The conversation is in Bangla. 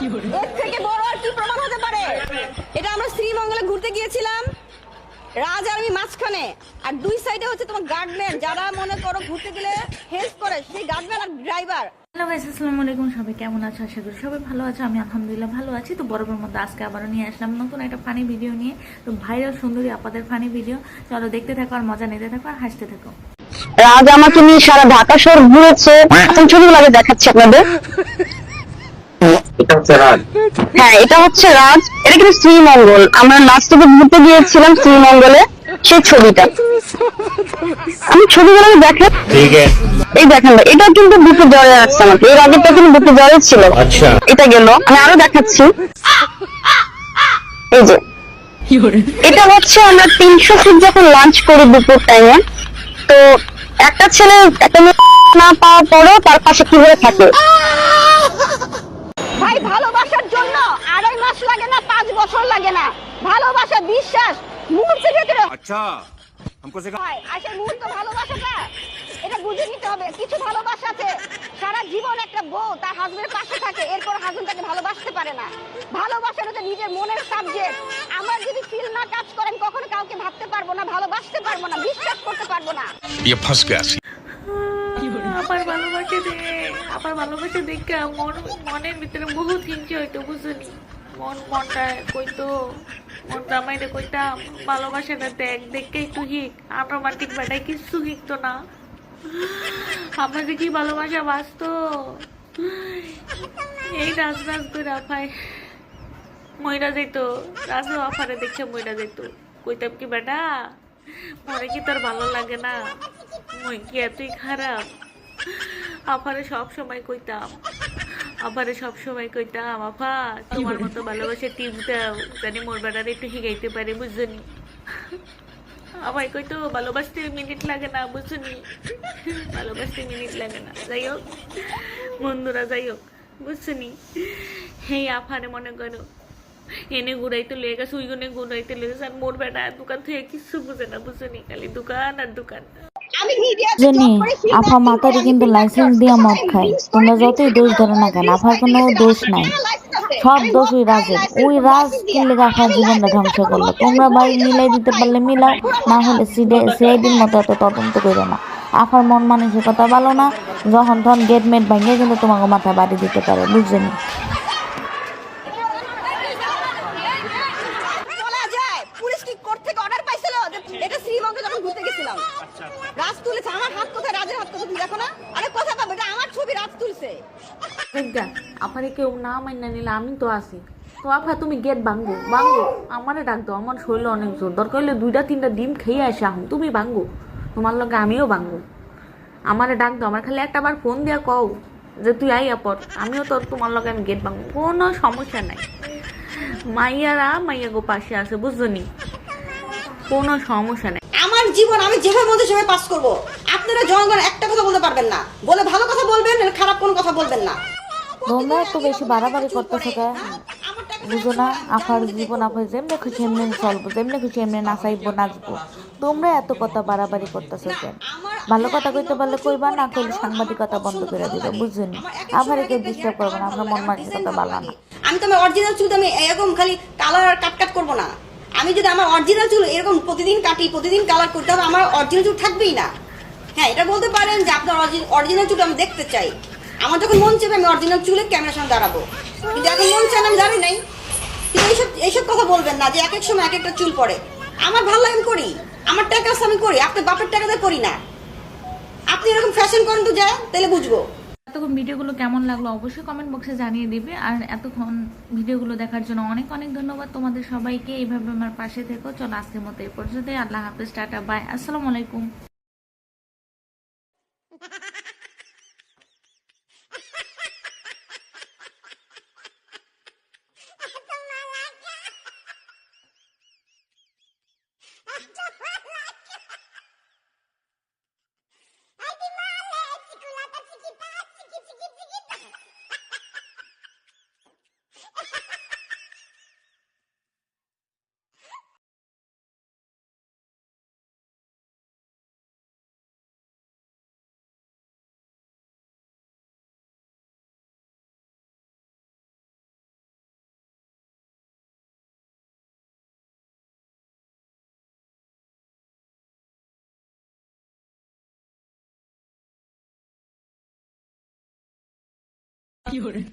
এর থেকে বড় আর কি প্রমাণ হতে পারে? এটা আমরা শ্রীমঙ্গলে ঘুরতে গিয়েছিলাম, রাজ আর আমি মাঝখানে, আর দুই সাইডে হচ্ছে তোমার গার্ডম্যান, যারা মনে করো ঘুরতে গেলে হেল্প করে, সেই গার্ডম্যান আর ড্রাইভার। হ্যালো গাইস, আসসালামু আলাইকুম। সবাই কেমন আছো? আশা করি সবাই ভালো আছে। আমি আলহামদুলিল্লাহ ভালো আছি। তো বরাবর মধ্যে আজকে আবারও নিয়ে আসলাম নতুন একটা ফানি ভিডিও নিয়ে। তো ভাইরাল সুন্দরী আপাদের ফানি ভিডিও, চলো দেখতে থাকো আর মজা নিতে থাকো আর হাসতে থাকো। রাজ আমাকে নিয়ে সারা ঢাকা শহর ঘুরেছে, এখন ছবিগুলো আগে দেখাচ্ছি আপনাদের। হ্যাঁ, এটা হচ্ছে রাজ। এটা কিন্তু শ্রীমঙ্গল, আমরা নাচতে ঘুরতে গিয়েছিলাম শ্রীমঙ্গলে, সেই ছবিটা। আমি ছবিগুলো দেখেন, এই দেখেন ভাই, এটা কিন্তু বুকে জ্বরে আসছে আমাকে, এর আগেরটা কিন্তু বুকে জ্বরে ছিল। আচ্ছা, এটা গেল, আমি আরো দেখাচ্ছি। এই যে এটা হচ্ছে আমরা 300 ফিট যখন লাঞ্চ করি দুপুর টাইমে, তো একটা ছেলে একটা মেয়ে না পাওয়ার পরেও তার পাশে কিভাবে থাকে। ভাই, ভালোবাসার জন্য 2.5 মাস লাগে না, 5 বছর লাগে না। ভালোবাসা, বিশ্বাস মুহূর্তের ভিতরে। আচ্ছা, हमको सिखा। ভাই, আসল মুহূর্ত ভালোবাসাটা, এটা বুঝে নিতে হবে। কিছু ভালোবাসা আছে সারা জীবন একটা বউ তার হাজবেন্ডের পাশে থাকে, এরপর হাজবেন্ড তাকে ভালোবাসতে পারে না। ভালোবাসাটা হচ্ছে নিজের মনের সাবজেক্ট। আমার যদি ফিল না কাজ করেন, কখনো কাউকে ভাবতে পারবো না, ভালোবাসতে পারবো না, বিশ্বাস করতে পারবো না। ये फंस गया। আবার ভালোবাসা দেখে মনের ভিতরে বহুত হিংসে হইতো, বুঝলি? মনটা কইতো, মন জামাইরে কইতাম ভালোবাসাটা দেখে একটু হিক। রোমান্টিক বেটায় কিছু হিকতো না। আমার যে কি ভালোবাসা বাঁচতো, এই নাচ করে আফায় মইরা যেত। রাজু আফারে দেখে মইরা যেত। কইতাম কি বেটা, মনে কি তোর ভালো লাগে না? মই কি এতই খারাপ? আফারে সব সময় কইতাম, আফা তোমার মতো ভালোবাসে টিপস দাও, জানি মোর বেটারে একটু শিখাইতে পারে, বুঝছনি? আবার কইতো ভালোবাসতে মিনিট লাগে না, বুঝছনি? ভালোবাসতে মিনিট লাগে না। যাই হোক বন্ধুরা, যাই হোক, বুঝছনি? হেই আফারে মনে করো এনে ঘুরাইতে লেগে গেছে, ওইগুনে ঘুরাইতে লেগেছে, আর মোর বেটা দোকান থেকে কিছু বুঝে না, বুঝছনি? খালি দোকান আর দোকান। আমি মিডিয়াতে জানি জব করে ফিল্ম আফা অ্যাক্টিং মাতারি করি, কিন্তু আমি লাইসেন্স ফিল্ম দিয়া অ্যাক্টর। মদ কোথায় খায়। ড্রিঙ্কস করে, তোমরা যতই ড্রিঙ্কস দোষ খাই, ধরো না কেন, ড্রিঙ্কস আফার খাই, কোনো ঠিক আছে, দোষ নাই। আমার লাইসেন্স আছে। সব আমি দোষ মদ ওই খাই, রাজের। লাইসেন্স ওই করব, রাজ লাইসেন্স কি দিয়া। লেগে আফার আমি জীবনটা লাইসেন্স ধ্বংস আছে, কোনো করলো। মতে আমি তোমরা ভাই ঘুরাই, মিলাই আমি মদ দিতে খাই। পারলে মিলাও, পুরা না মজা। হলে সিআইডির মতো এত তদন্ত করো না। আফার মন মানসিকতা ভালো না, যখন তখন গেট মেট ভাঙিয়ে কিন্তু তোমাকে মাথায় বাড়ি দিতে পারে, বুঝছেন? বলা যায় পুলিশ কি কোর্ট থেকে অর্ডার পাইছিল যে এটা শ্রীমঙ্গে যখন ঘুরতে গেছিলাম, রাজ তুলেছে। আমার হাত কোথায়, রাজের হাত কোথায়, তুমি দেখো না? আরে কথা পাবো, এটা আমার ছবি, রাজ তুলছে। আপারে কেউ না মাইনা নিলে আমি তো আছি। তো আফা তুমি গেট ভাঙ্গো, আমারে ডাক দাও। আমার শরীরে অনেক জোর, দরকার হলে 2-3টা ডিম খেয়ে আসে আহুন। তুমি ভাঙ্গো, তোমার লগে আমিও ভাঙ্গো। আমারে ডাক দাও, আমার খালি একটা বার ফোন দিয়া কও যে তুই আইয়া পর, আমিও তোর তোমার লগে আমি গেট ভাঙ্গো, কোনো সমস্যা নাই। মাইয়া গো পাশে আছে, বুঝছনি? কোনো সমস্যা নাই। আমার জীবন আমি যেভাবে মধ্যে সেভাবে পাস করব। আপনারা জনগণ একটা কথা বলতে পারবেন না, বলে ভালো কথা বলবেন, খারাপ কোনো কথা বলবেন না। তোমরা একটু বেশি বাড়াবাড়ি করতেছো কে? বুঝো না আফার জীবন আফার যেমনি খুশি এমনি চলবো, যেমনি খুশি এমনি নাচাইবো নাচবো। তোমরা এত কথা বাড়াবাড়ি করতেছো কেন? ভালো কথা কইতে পারলে কইবা, না কইলে সাংবাদিকতা বন্ধ করে দিবা, বুঝছনি? আফারে কেউ ডিস্টার্ব করবে না, আমরা মন মানসিকতা ভালো না। আমি তো আমার অরিজিনাল চুল আমি এরকম খালি কালার আর কাট করব না। আমি যদি আমার অরিজিনাল চুল এরকম প্রতিদিন কাটি, প্রতিদিন কালার করতে হবে, আমার অরিজিনাল চুল থাকবেই না। হ্যাঁ, এটা বলতে পারেন যে আপনার অরিজিনাল চুল আমি দেখতে চাই। আমার যখন মন চাইবে আমি অরিজিনাল চুলে ক্যামেরার সামনে দাঁড়াবো, কিন্তু এখন মন চাই না, আমি দাঁড়াই নাই। কিন্তু এইসব কথা বলবেন না যে এক এক সময় এক একটা চুল পড়ে। আমার ভালো লাগে আমি করি, আমার টাকা আছে আমি করি, আপনার বাপের টাকা দিয়ে করি না। আপনি এরকম ফ্যাশন করেন তো যায়, তাহলে বুঝবো। এতক্ষণ ভিডিওগুলো কেমন লাগলো অবশ্যই কমেন্ট বক্সে জানিয়ে দিবে। আর এতক্ষণ ভিডিওগুলো দেখার জন্য অনেক অনেক ধন্যবাদ তোমাদের সবাইকে। এইভাবে আমার পাশে থেকো। চলো আজকের মতো এই পর্যন্তই। আল্লাহ হাফেজ, টাটা, বাই, আসসালামু আলাইকুম। 有人。